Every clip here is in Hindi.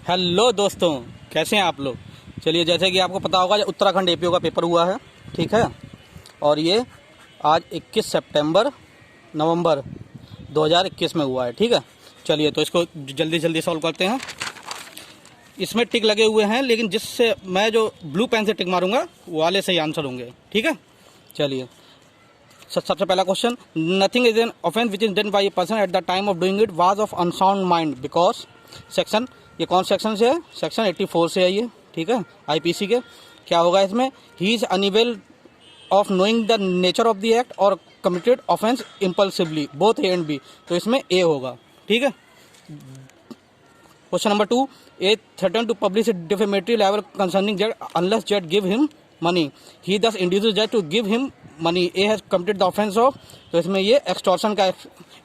हेलो दोस्तों, कैसे हैं आप लोग। चलिए, जैसे कि आपको पता होगा उत्तराखंड एपीओ का पेपर हुआ है, ठीक है। और ये आज 21 सितंबर नवंबर 2021 में हुआ है, ठीक है। चलिए, तो इसको जल्दी जल्दी सॉल्व करते हैं। इसमें टिक लगे हुए हैं, लेकिन जिससे मैं जो ब्लू पेन से टिक मारूंगा वो वाले से ही आंसर होंगे, ठीक है। चलिए, सबसे पहला question, nothing is an offence which is done by a person at the time of doing it was of unsound mind because section, ये कौन सेक्शन से है, सेक्शन 84 से है ये, ठीक है, आईपीसी के। क्या होगा इसमें, he is unable of knowing the nature of the act और committed offence impulsively, both A and B, तो इसमें ए होगा, ठीक है। Question number 2, A threaten to publish defamatory libel concerning Z unless Z give him money, he thus induces Z to give him money, A has committed the offence of, तो इसमें ये एक्सटॉर्शन का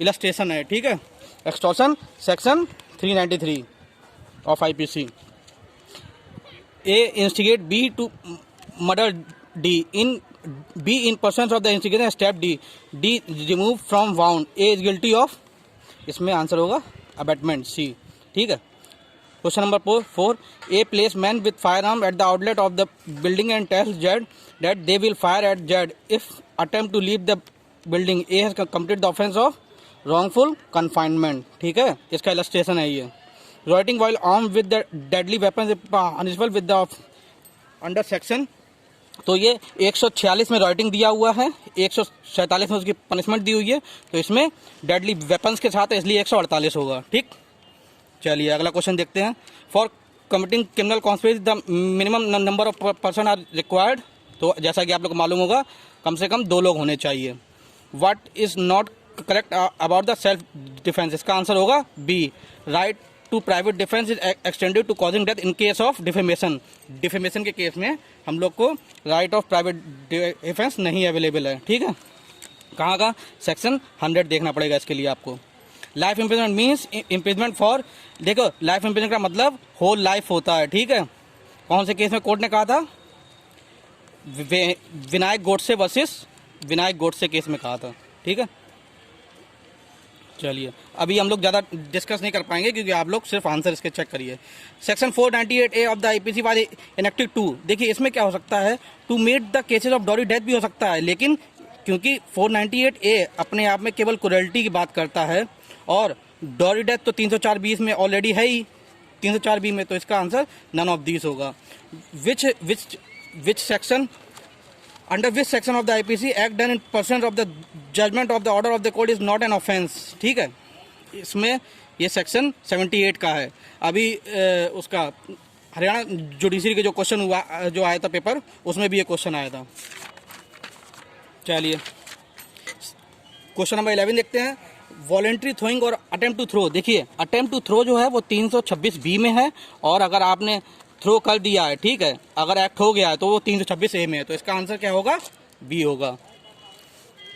इलस्ट्रेशन है, ठीक है। Extortion section 393 of IPC. A instigate B to murder D in B in person of the instigation step D, D remove from wound, A is guilty of, इसमें आंसर होगा अबेटमेंट सी, ठीक है। Question number 4, A place man with firearm at the outlet of the building and tells Z that they will fire at Z if attempt to leave the building, A has committed the offence of wrongful confinement, ठीक है। इसका इलस्ट्रेशन है ये। Writing while arm with the deadly weapon punishable with the under section, तो ये 146 में राइटिंग दिया हुआ है, 147 में उसकी पनिशमेंट दी हुई है, तो इसमें डेडली वेपन्स के साथ है, इसलिए 148 होगा, ठीक। चलिए, अगला क्वेश्चन देखते हैं। For committing criminal conspiracy the minimum number of person are required, तो जैसा कि आप लोग को मालूम होगा कम से कम 2 लोग होने चाहिए। What is not correct about the self defence, इसका आंसर होगा B, right to private defence is extended to causing death in case of defamation, defamation के केस में हम लोग को राइट ऑफ प्राइवेट डिफेंस नहीं अवेलेबल है, ठीक है। कहाँ का, सेक्शन 100 देखना पड़ेगा इसके लिए आपको। Life imprisonment means imprisonment for, देखो लाइफ इम्प्रिजनमेंट का मतलब होल लाइफ होता है, ठीक है। कौन से केस में कोर्ट ने कहा था, विनायक गोडसे वर्सेस विनायक गोडसे केस में कहा था, ठीक है। चलिए, अभी हम लोग ज़्यादा डिस्कस नहीं कर पाएंगे क्योंकि आप लोग सिर्फ आंसर इसके चेक करिए। Section 498A of the IPC was enacted to, देखिए इसमें क्या हो सकता है, to meet the cases of dowry death भी हो सकता है, लेकिन क्योंकि 498A अपने आप में केवल क्रूरल्टी की बात करता है और डॉरी डेथ तो 304B में ऑलरेडी है ही, 304B में, तो इसका आंसर नन ऑफ दीज होगा। Which section, under which section of the IPC act done in person of the judgment of the order of the court is not an offence, ठीक है। इसमें ये सेक्शन 78 का है। अभी उसका हरियाणा जुडिशरी के जो क्वेश्चन हुआ, जो आया था पेपर, उसमें भी ये क्वेश्चन आया था। चलिए, क्वेश्चन नंबर 11 देखते हैं। वॉलेंट्री थ्रोइंग और अटेम्प्ट टू थ्रो, देखिए अटेम्प्ट टू थ्रो जो है वो 326B में है, और अगर आपने थ्रो कर दिया है, ठीक है, अगर एक्ट हो गया है तो वो 326A में है, तो इसका आंसर क्या होगा, बी होगा।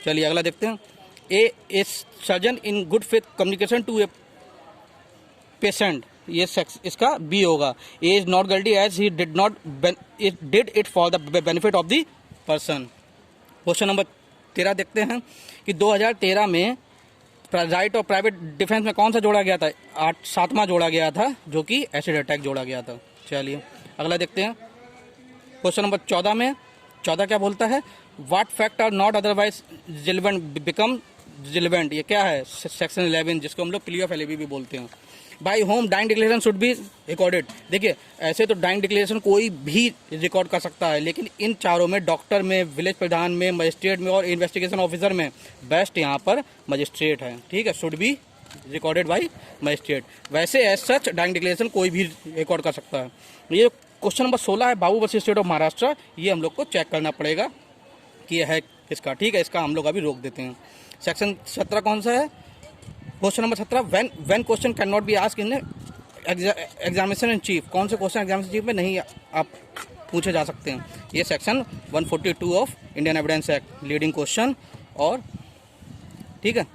चलिए, अगला देखते हैं। A surgeon in good faith communication to a patient, ये इसका बी होगा। A is not guilty as he did it for the benefit of the person. Question number 13 देखते हैं कि 2013 में राइट ऑफ प्राइवेट डिफेंस में कौन सा जोड़ा गया था, 7वां जोड़ा गया था, जो कि एसिड अटैक जोड़ा गया था। चलिए, अगला देखते हैं। क्वेश्चन नंबर 14 में 14 क्या बोलता है, what fact are not otherwise relevant become relevant, ये क्या है, सेक्शन 11, जिसको हम लोग प्ली ऑफ एलएबी भी बोलते हैं। By whom dying declaration should be recorded, देखिए ऐसे तो डाइंग डिक्लेरेशन कोई भी रिकॉर्ड कर सकता है, लेकिन इन चारों में, डॉक्टर में, विलेज प्रधान में, मजिस्ट्रेट में और इन्वेस्टिगेशन ऑफिसर में बेस्ट यहाँ पर मजिस्ट्रेट है, ठीक है। Should be recorded by magistrate. वैसे एज सच डाइंग डिक्लेरेशन कोई भी रिकॉर्ड कर सकता है। ये क्वेश्चन नंबर 16 है, बाबू वर्सेस स्टेट ऑफ महाराष्ट्र, ये हम लोग को चेक करना पड़ेगा कि यह है किसका, ठीक है। इसका हम लोग अभी रोक देते हैं। सेक्शन 17 कौन सा है, question number 17, when question can not be asked in examination in chief, कौन से क्वेश्चन एग्जामिनेशन चीफ में नहीं आप पूछे जा सकते हैं, ये section 142 of Indian evidence act, leading question, और ठीक है।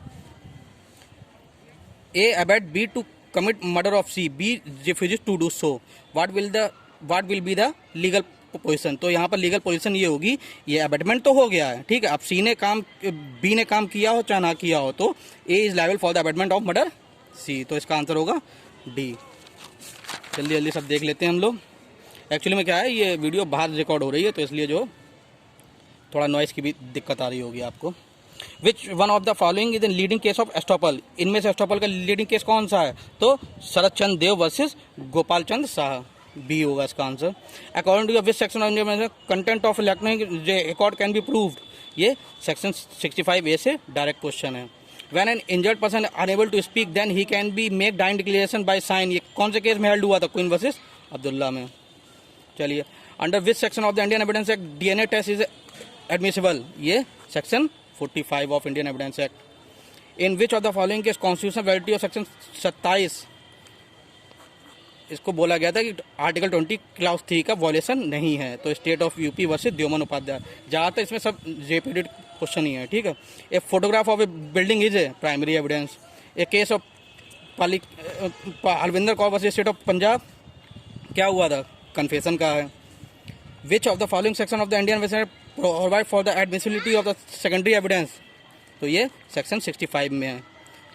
A abet B to commit murder of C, B refuses to do so, what will be the legal position, तो यहाँ पर लीगल पोजीशन ये होगी, ये अबेटमेंट तो हो गया है, ठीक है। अब सी ने काम, बी ने काम किया हो चाहे ना किया हो, तो A is liable for the abetment of murder C, तो इसका आंसर होगा डी। जल्दी जल्दी सब देख लेते हैं हम लोग। एक्चुअली में क्या है, ये वीडियो बाहर रिकॉर्ड हो रही है तो इसलिए जो थोड़ा नॉइस की भी दिक्कत आ रही होगी आपको। Which one of the following is in leading case of estoppel, इनमें से एस्टॉपल का लीडिंग केस कौन सा है? तो शरद चंद्र देव वर्सेस गोपाल चंद्र शाह, बी होगा इसका answer. According to which section of content of electronic record can be proved, ये सेक्शन 65A से डायरेक्ट क्वेश्चन है। When an injured person unable to speak, then he can be make dying declaration by sign, ये कौन से केस में हेल्ड हुआ था? क्वीन वर्सेस अब्दुल्ला में। चलिए, under which section of the Indian evidence act DNA test is admissible, ये section 45 of Indian evidence act. In which of the following case constitutional validity of section 27, इसको बोला गया था कि आर्टिकल 20 क्लास 3 का वॉयलेशन नहीं है, तो state of UP versus Deoman Upadhyay. ज़्यादातर इसमें सब रिपीटेड क्वेश्चन ही है, ठीक है। A photograph of a building is a primary evidence. A case of Alvinder Kaur versus state of Punjab, क्या हुआ था? कन्फेशन का है। Which of the following section of the Indian western provide for the admissibility of the secondary evidence, तो ये सेक्शन 65 में है।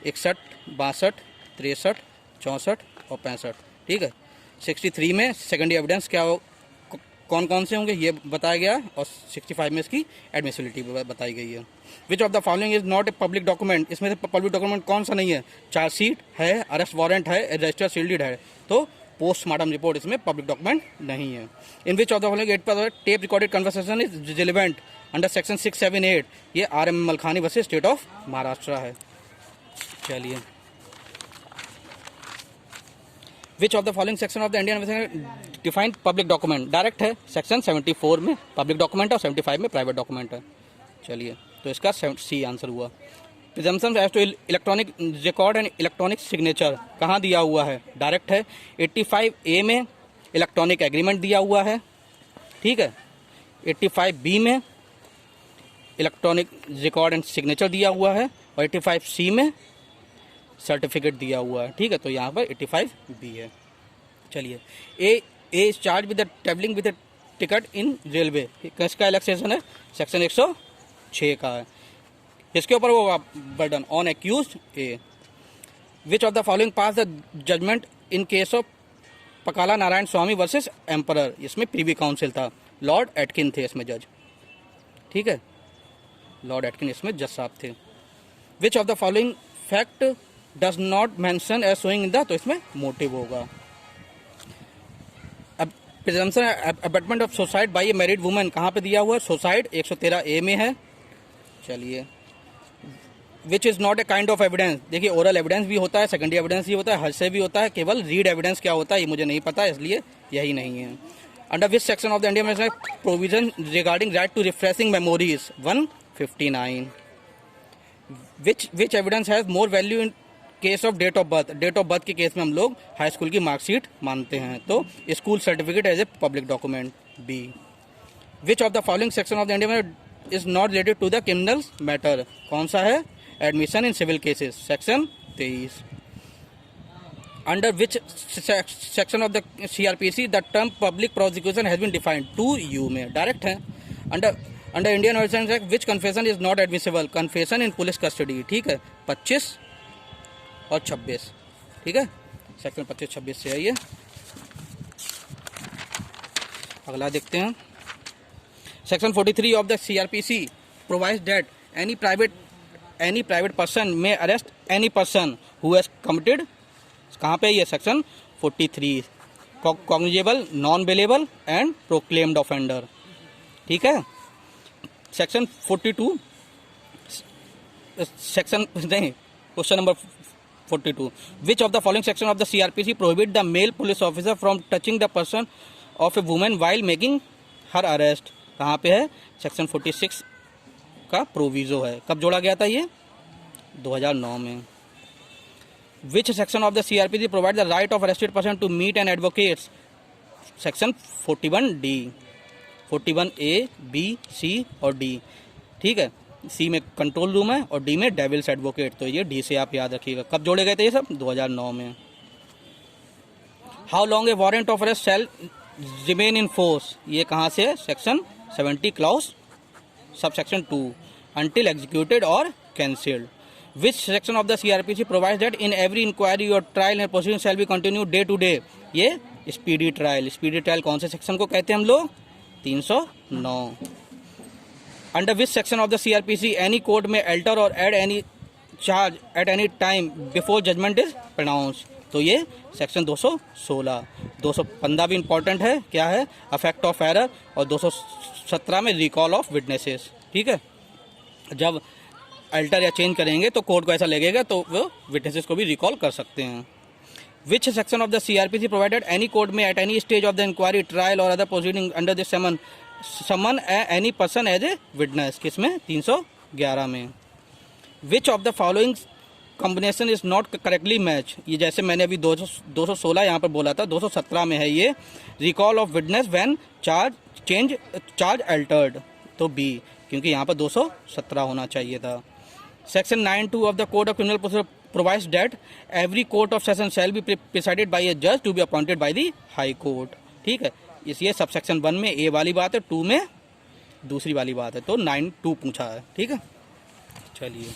61, 62, 63, 64 और 65, ठीक है। 63 में सेकेंडरी एविडेंस क्या हो, कौन कौन से होंगे ये बताया गया, और 65 में इसकी एडमिसिबिलिटी बताई गई है। Which of the following is not a public document, इसमें से पब्लिक डॉक्यूमेंट कौन सा नहीं है? चार्जशीट है, अरेस्ट वारंट है, रजिस्टर सील्ड है, तो पोस्टमार्टम रिपोर्ट इसमें पब्लिक डॉक्यूमेंट नहीं है। In which of the following at par tape recorded conversation is relevant under section 678, ये RM Malkani versus state of Maharashtra है। चलिए, which of the following section of the Indian defined public document, direct है सेक्शन 74 में पब्लिक डॉक्यूमेंट और 75 में प्राइवेट डॉक्यूमेंट है। चलिए, तो इसका C आंसर हुआ। Presumption as to electronic record and electronic signature कहाँ दिया हुआ है? डायरेक्ट है। 85A में इलेक्ट्रॉनिक एग्रीमेंट दिया हुआ है, ठीक है। 85B में इलेक्ट्रॉनिक रिकॉर्ड एंड सिग्नेचर दिया हुआ है, और 85C में सर्टिफिकेट दिया हुआ है, ठीक है। तो यहाँ पर 85B है। चलिए, A charge with travelling with ticket in railway, किसका रिलैक्सेशन है? सेक्शन 106 का है। इसके ऊपर वो burden on accuse A. Which of the following pass the judgement in case of Pakala Narayana Swami versus emperor, इसमें प्रीवी काउंसिल था, लॉर्ड एटकिन थे इसमें जज, ठीक है। लॉर्ड एटकिन इसमें जज साहब थे। Which of the following fact does not mention as showing in the, तो इसमें मोटिव होगा। अब presumption abetment of suicide by a married women कहाँ पे दिया हुआ है? सुसाइड 113A में है। चलिए, which is not a kind of evidence, देखिए ओरल एविडेंस भी होता है, सेकेंडरी एविडेंस भी होता है, हर से भी होता है, केवल रीड एविडेंस क्या होता है ये मुझे नहीं पता, इसलिए यही नहीं है। Under which section of the Indian provision regarding right to refreshing memories 159। Which evidence has more value in case of date of birth, date of birth के केस में हम लोग हाई स्कूल की मार्कशीट मानते हैं, तो school certificate as a public document, B. Which of the following section of the Indian is not related to the criminal matter, कौन सा है? Admission in civil cases, section 23। Under which section of the CRPC the term public prosecution has been defined, 2U में, डायरेक्ट है। Under Indian ordinance act which confession is not admissible, confession in police custody, ठीक है। 25 और 26, ठीक है, सेक्शन 25-26 से है ये। अगला देखते हैं। Section 43 of the CRPC provides that any private person may arrest any person who has committed, कहाँ पे ये? Section 43, cognizable, non bailable and proclaimed offender, ठीक है। सेक्शन 42 सेक्शन नहीं, question number 42, which of the following section of the CRPC prohibit the male police officer from touching the person of a women while making her arrest, कहाँ पे है? सेक्शन 46 का प्रोविजो है। कब जोड़ा गया था ये? 2009 में। Which section of the CRPC provide the right of arrested person to meet and advocates, section 41D, 41A, B, C और D, ठीक है। C में कंट्रोल रूम है और D में डेविल्स एडवोकेट, तो ये D से आप याद रखिएगा। कब जोड़े गए थे ये सब? 2009 में। How long a warrant of arrest shall remain in force, ये कहाँ से है? Section 70 clause sub section 2 until executed or cancelled. Which section of the CRPC provides that in every inquiry or trial and proceeding shall be continued day to day, ये स्पीडी ट्रायल। स्पीडी ट्रायल कौन से सेक्शन को कहते हैं हम लोग? 309। Under which section of the CrPC any court में अल्टर और add any charge at any time before judgment is pronounce. तो ये सेक्शन 216। 215 भी इंपॉर्टेंट है, क्या है? Affect of error. और 217 में रिकॉल ऑफ विटनेसेस। ठीक है, जब अल्टर या चेंज करेंगे तो कोर्ट को ऐसा लगेगा तो वो विटनेसेस को भी रिकॉल कर सकते हैं। Which section of the CRPC provided any court may at any stage of the inquiry trial or other proceeding under this summon any person as a witness. किसमें? 311 में। Which of the following combination is not correctly match. ये जैसे मैंने अभी 216 यहाँ पर बोला था, 217 में है ये। Recall of witness when charge altered, तो बी, क्योंकि यहाँ पर 217 होना चाहिए था। Section 9(2) of the code of criminal procedure provides that every court of session shall be presided by a जज to be appointed by the high court. ठीक है, इसलिए सब सेक्शन 1 में ए वाली बात है, 2 में दूसरी वाली बात है, तो 9(2) पूछा है। ठीक है, चलिए।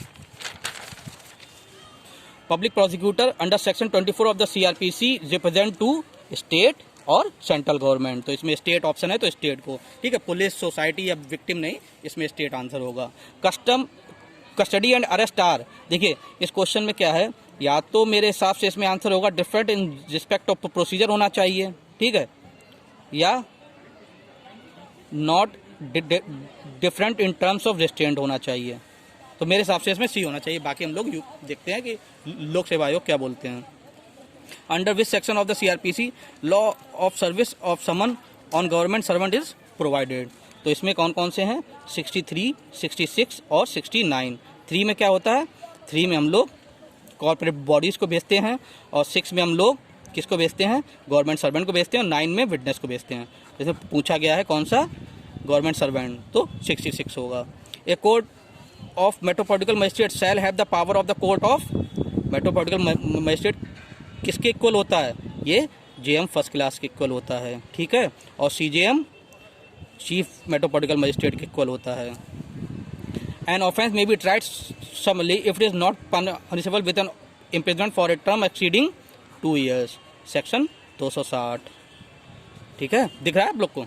Public prosecutor under section 24 of the CrPC represent to state और सेंट्रल गवर्नमेंट। तो इसमें स्टेट ऑप्शन है तो स्टेट को। ठीक है, पुलिस, सोसाइटी या विक्टिम नहीं, इसमें स्टेट आंसर होगा। कस्टडी एंड अरेस्ट आर, देखिए इस क्वेश्चन में क्या है, या तो मेरे हिसाब से इसमें आंसर होगा different in respect of procedure होना चाहिए। ठीक है, या not different in terms of restraint होना चाहिए। तो मेरे हिसाब से इसमें सी होना चाहिए। बाकी हम लोग देखते हैं कि लोक सेवा आयोग क्या बोलते हैं। Under which section of the CrPC law of service of summon on government servant is provided. तो इसमें कौन कौन से हैं? 63, 66 और 69। 3 में क्या होता है? 3 में हम लोग कॉर्पोरेट बॉडीज को भेजते हैं, और 6 में हम लोग किसको भेजते हैं? गवर्नमेंट सर्वेंट को भेजते हैं, और 9 में विटनेस को भेजते हैं। जैसे पूछा गया है कौन सा? गवर्नमेंट सर्वेंट, तो 66 होगा। A court of metropolitan magistrate shall have the power of the court of metropolitan magistrate किसके इक्वल होता है? ये जेएम फर्स्ट क्लास के इक्वल होता है। ठीक है, और सीजेएम चीफ मेट्रोपॉलिटन मजिस्ट्रेट के इक्वल होता है। An offence may be tried summarily if it is not punishable with an imprisonment for a term exceeding 2 years। Section 260। ठीक है, दिख रहा है आप लोग को?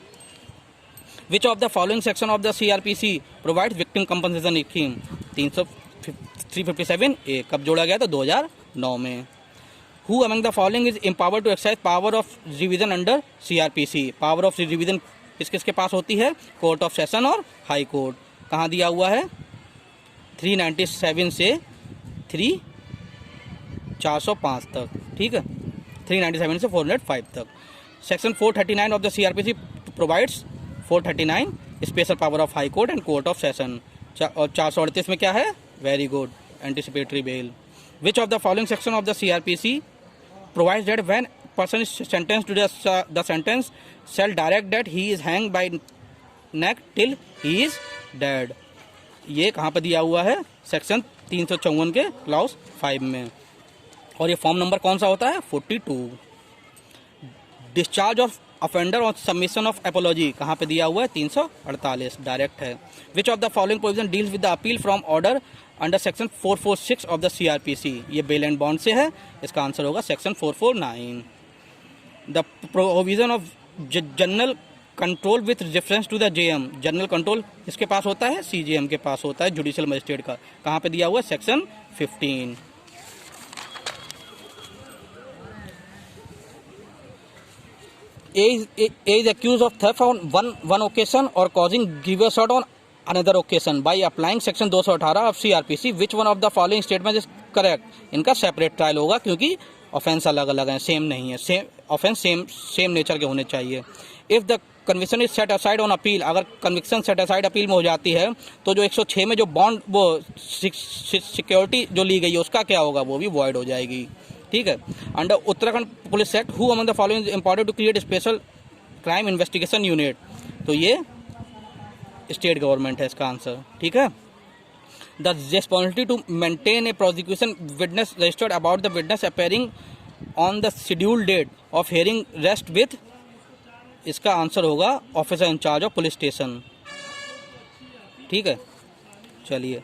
Which of the following section of the CrPC provide victim compensation scheme? 357A कब जोड़ा गया था? 2009 में। Who among the following is empowered to exercise power of revision under CrPC? Power of revision किस किसके पास होती है? कोर्ट ऑफ सेशन और हाई कोर्ट। कहाँ दिया हुआ है? 397 से 405 तक। ठीक है, 397 से 405 तक। Section 439 of the CrPC provides 439 special power of high court and court of session. और 438 में क्या है? Very good, anticipatory bell. Which of the following section of the CrPC provides that when person is sentenced to the sentence shall direct that he is hanged by neck till he is dead। ये कहाँ पर दिया हुआ है? सेक्शन 354 के क्लॉज 5 में। और ये फॉर्म नंबर कौन सा होता है? 42। डिस्चार्ज ऑफ ऑफेंडर और सबमिशन ऑफ एपोलॉजी कहाँ पे दिया हुआ है? 348, डायरेक्ट है। Which of the following provision deals with the appeal from order under section 446 of the CrPC? ये बेल एंड बॉन्ड से है, इसका आंसर होगा section 449। The provision of general control with reference to the JM, general control किसके पास होता है? सीजेएम के पास होता है, जुडिशियल मजिस्ट्रेट का। कहाँ पे दिया हुआ है? Section 15। is accused of theft on one occasion or causing grievous hurt on another occasion by applying section 218 of CRPC, which one of the following statements is correct? इनका सेपरेट ट्रायल होगा क्योंकि ऑफेंस अलग अलग हैं, सेम नहीं है। ऑफेंस सेम नेचर के होने चाहिए। If the conviction is set aside on appeal, अगर कन्विक्शन सेट असाइड अपील में हो जाती है तो जो 106 में जो बॉन्ड वो सिक्योरिटी जो ली गई है उसका क्या होगा? वो भी वॉइड हो जाएगी। ठीक है। Under Uttarakhand police act who among the following important to create special crime investigation unit? तो ये स्टेट गवर्नमेंट है इसका आंसर। ठीक है। The responsibility to maintain a prosecution witness registered about the witness appearing on the scheduled date of hearing rest with, इसका आंसर होगा officer in charge of police station. ठीक है। चलिए,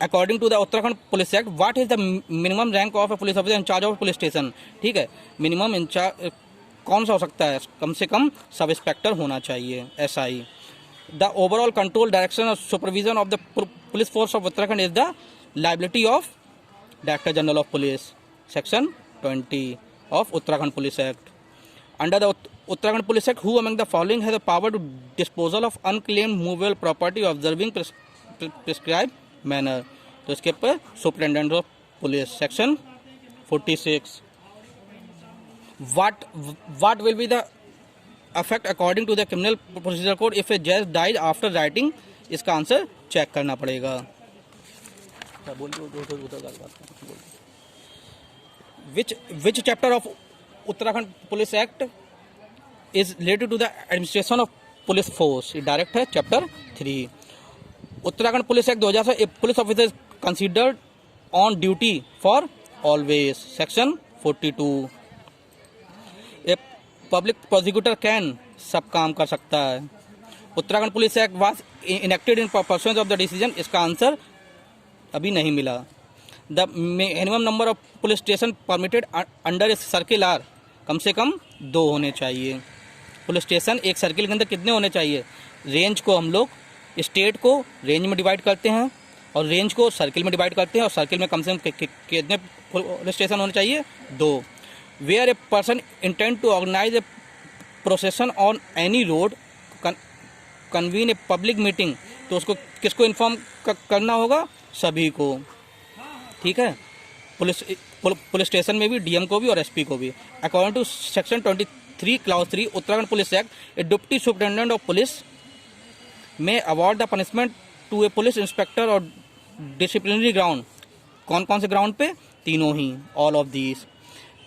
according to the Uttarakhand police act what is the minimum rank of a police officer in charge of police station? ठीक है। मिनिमम इंचार्ज कौन सा हो सकता है, कम से कम सब इंस्पेक्टर होना चाहिए, SI। The overall control, direction और supervision of the police force of Uttarakhand is the liability of director general of police, section 20 of Uttarakhand police act. Under the Uttarakhand Police Act, who among the following has the power to disposal of unclaimed movable property observing prescribed manner? तो इसके ऊपर superintendent of police, section 46। What will be the effect according to the criminal procedure code if a judge died after writing? इसका आंसर चेक करना पड़ेगा। Which chapter of Uttarakhand Police Act is related to the administration of police force? ये डायरेक्ट है चैप्टर 3। उत्तराखंड पुलिस एक्ट 2000 से a police officer considered on duty for always, section 42। A public prosecutor can, सब काम कर सकता है। Uttarakhand police act was enacted in pursuance of the decision, इसका आंसर अभी नहीं मिला। The minimum number of police station permitted under a circle are, कम से कम 2 होने चाहिए। पुलिस स्टेशन एक सर्किल के अंदर कितने होने चाहिए? रेंज को हम लोग स्टेट को रेंज में डिवाइड करते हैं और रेंज को सर्किल में डिवाइड करते हैं, और सर्किल में कम से कम कितने पुलिस स्टेशन होने चाहिए? 2। Where a person intend to organise a procession on any road, convene a public meeting, तो उसको किसको इन्फॉर्म करना होगा? सभी को, ठीक है। पुलिस स्टेशन में भी DM को भी और SP को भी। According to section 23 clause 3 Uttarakhand police act, a deputy superintendent of police may award the punishment to a police inspector or disciplinary ground, कौन कौन से ग्राउंड पे? तीनों ही, all of these.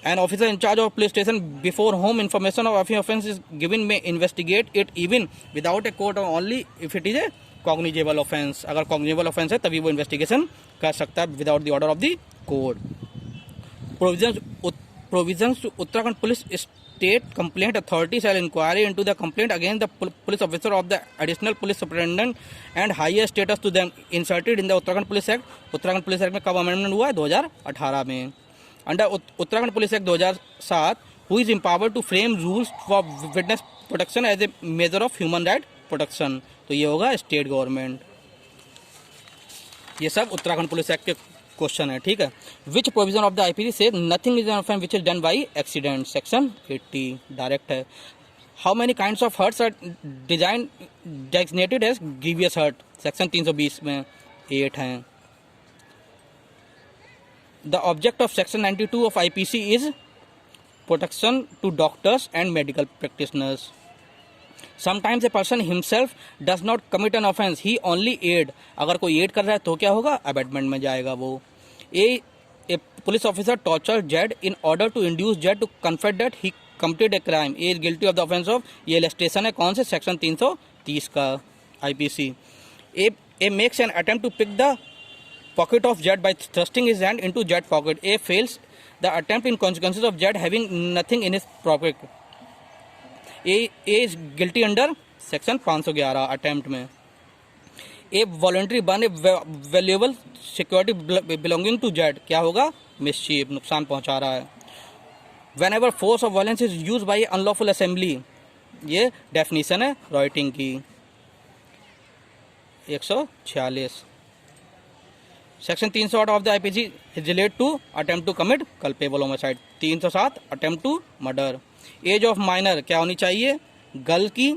An officer in charge of police station before whom information of offence is given may investigate it even without a court only if it is a cognizable offence, अगर कॉग्निजेबल ऑफेंस है तभी वो इन्वेस्टिगेशन कर सकता है without the order of the court. Provisions Uttarakhand police state complaint authority shall inquiry into the complaint against the police officer of the additional police superintendent and higher status to them inserted in the Uttarakhand police act. Uttarakhand police act में कब अमेंडमेंट हुआ है? 2018 में। Under Uttarakhand police act 2007, who is empowered to frame rules for witness protection as a measure of human right protection, तो ये होगा स्टेट गवर्नमेंट। ये सब उत्तराखंड पुलिस एक्ट के क्वेश्चन है, ठीक है। Which provision of the IPC says nothing is an offence which is done by accident, section 80 direct है। How many kinds of hurts are design designated as grievous hurt, section 320 में 8 हैं। The object of section 92 of IPC is protection to doctors and medical practitioners. Sometimes a person himself does not commit an offense, he only aid, अगर कोई एड कर रहा है तो क्या होगा? अबेटमेंट में जाएगा वो। A police officer torture Z in order to induce Z to confess that he committed a crime, A is guilty of the offence of, ये इलस्ट्रेशन है कौन से? सेक्शन 330 का IPC। A makes an attempt to pick the pocket of Z by thrusting his hand into Z pocket, A fails the attempt in consequences of Z having nothing in his pocket, A is guilty under section 511 attempt में। A voluntary burn a valuable security belonging to Z, क्या होगा? मिसचीफ, नुकसान पहुंचा रहा है। Whenever force of violence is use by unlawful assembly, ये डेफिनेशन है राइटिंग की। 146 section 308 of the IPC relate to attempt to commit culpable homicide. 307 attempt to murder. Age of minor क्या होनी चाहिए? गर्ल की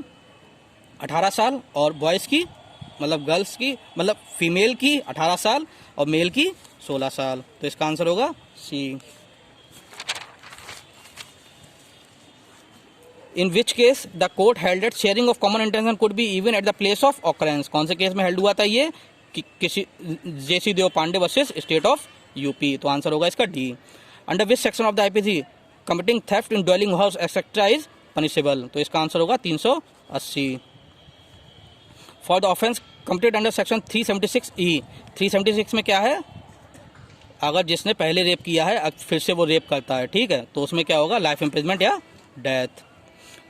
18 साल और बॉयज़ की मतलब गर्ल्स की मतलब फीमेल की 18 साल और मेल की 16 साल, तो इसका आंसर होगा C। In which case the court held that sharing of common intention could be even at the place of occurrence, कौन से केस में हेल्ड हुआ था ये? किसी JC Dev Pandey versus state of UP, तो आंसर होगा इसका D। Under which section of the IPC committing theft in dwelling house etcetera is punishable, तो इसका आंसर होगा 380। For the offence committed under section 376E, 376 में क्या है? अगर जिसने पहले रेप किया है फिर से वो रेप करता है, ठीक है, तो उसमें क्या होगा? लाइफ इम्प्रिजमेंट या डेथ।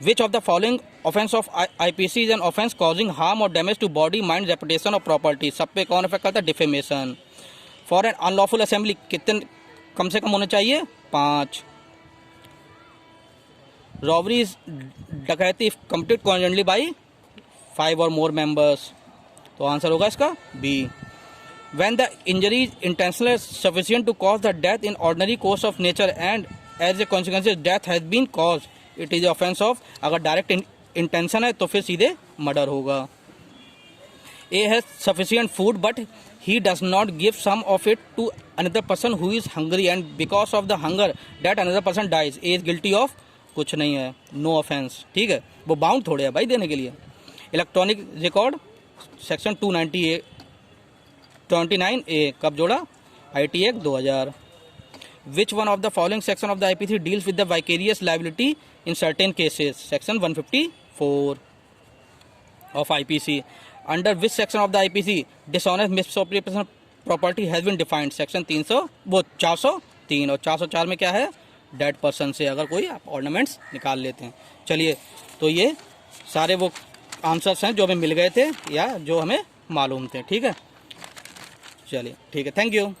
Which of the following offence of IPC is an offence causing harm or damage to body mind reputation or property, सब पे कौन इफेक्ट करता है? Defamation. For an unlawful assembly कितने कम से कम होने चाहिए? 5। Robbery is dacoity if committed conjointly by 5 or more members, तो आंसर होगा इसका B. When the injury is intentional sufficient to cause the death in ordinary course of nature and as a consequence death has been caused, it is offense of, अगर डायरेक्ट इंटेंशन है तो फिर सीधे मर्डर होगा। A has sufficient food but he does not give some of it to another person who is hungry and because of the hunger that another person dies, A is guilty of, कुछ नहीं है, नो ऑफेंस, ठीक है, वो बाउंड थोड़े है भाई देने के लिए। इलेक्ट्रॉनिक रिकॉर्ड सेक्शन 229A कब जोड़ा, IT act 2000। Which one of the following section of the IPC deals with the vicarious liability in certain cases, section 154 of IPC। Under which section of the IPC dishonest misappropriation property has been defined, section 403, और 404 में क्या है, डेड पर्सन से अगर कोई आप ऑर्नामेंट्स निकाल लेते हैं। चलिए, तो ये सारे वो आंसर्स हैं जो हमें मिल गए थे या जो हमें मालूम थे, ठीक है। चलिए ठीक है, थैंक यू।